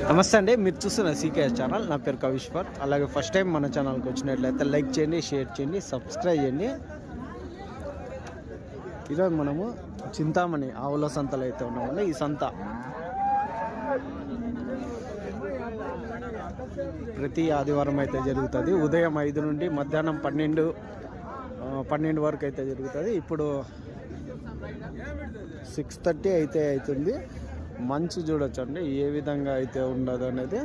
నమస్తే అండి, మీరు చూస్తున్న సీకేఎస్ ఛానల్. నా పేరు కవిశ్వర్. అలాగే ఫస్ట్ టైం మన ఛానల్కి వచ్చినట్లయితే లైక్ చేయండి, షేర్ చేయండి, సబ్స్క్రైబ్ చేయండి. ఈరోజు మనము చింతామణి ఆవుల సంతలో అయితే ఉన్నామండి. ఈ సంత ప్రతి ఆదివారం అయితే జరుగుతుంది. ఉదయం 5 నుండి మధ్యాహ్నం 12 వరకు అయితే జరుగుతుంది. ఇప్పుడు 6:30 అయితే అవుతుంది. మంచు చూడొచ్చు అండి ఏ విధంగా అయితే ఉండదు అనేది.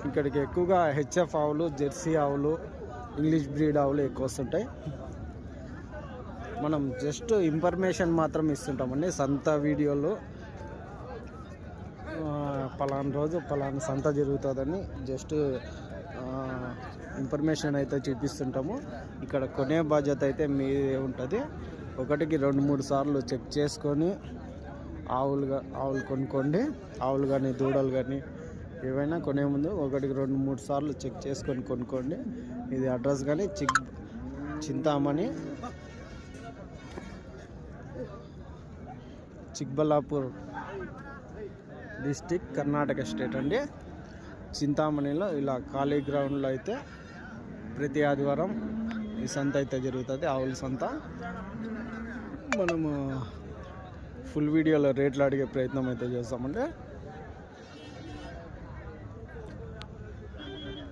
ఇక్కడికి ఎక్కువగా హెచ్ఎఫ్ ఆవులు, జెర్సీ ఆవులు, ఇంగ్లీష్ బ్రీడ్ ఆవులు ఎక్కువ వస్తుంటాయి. మనం జస్ట్ ఇన్ఫర్మేషన్ మాత్రం ఇస్తుంటామండి. సంత వీడియోలు పలానా రోజు పలానా సంత జరుగుతుందని జస్ట్ ఇన్ఫర్మేషన్ అయితే చూపిస్తుంటాము. ఇక్కడ కొనే బాధ్యత అయితే మీదే ఉంటుంది. ఒకటికి 2-3 సార్లు చెక్ చేసుకొని ఆవులు కొనుక్కోండి. ఆవులు కానీ దూడలు కానీ ఏవైనా కొనే ముందు ఒకటికి 2-3 సార్లు చెక్ చేసుకొని కొనుక్కోండి. ఇది అడ్రస్ కానీ చింతామణి, చిక్బల్లాపూర్ డిస్టిక్, కర్ణాటక స్టేట్ అండి. చింతామణిలో ఇలా ఖాళీ గ్రౌండ్లో అయితే ప్రతి ఆదివారం ఈ సంత అయితే జరుగుతుంది, ఆవుల సంత. మనము ఫుల్ వీడియోలో రేట్లు అడిగే ప్రయత్నం అయితే చేస్తామండి.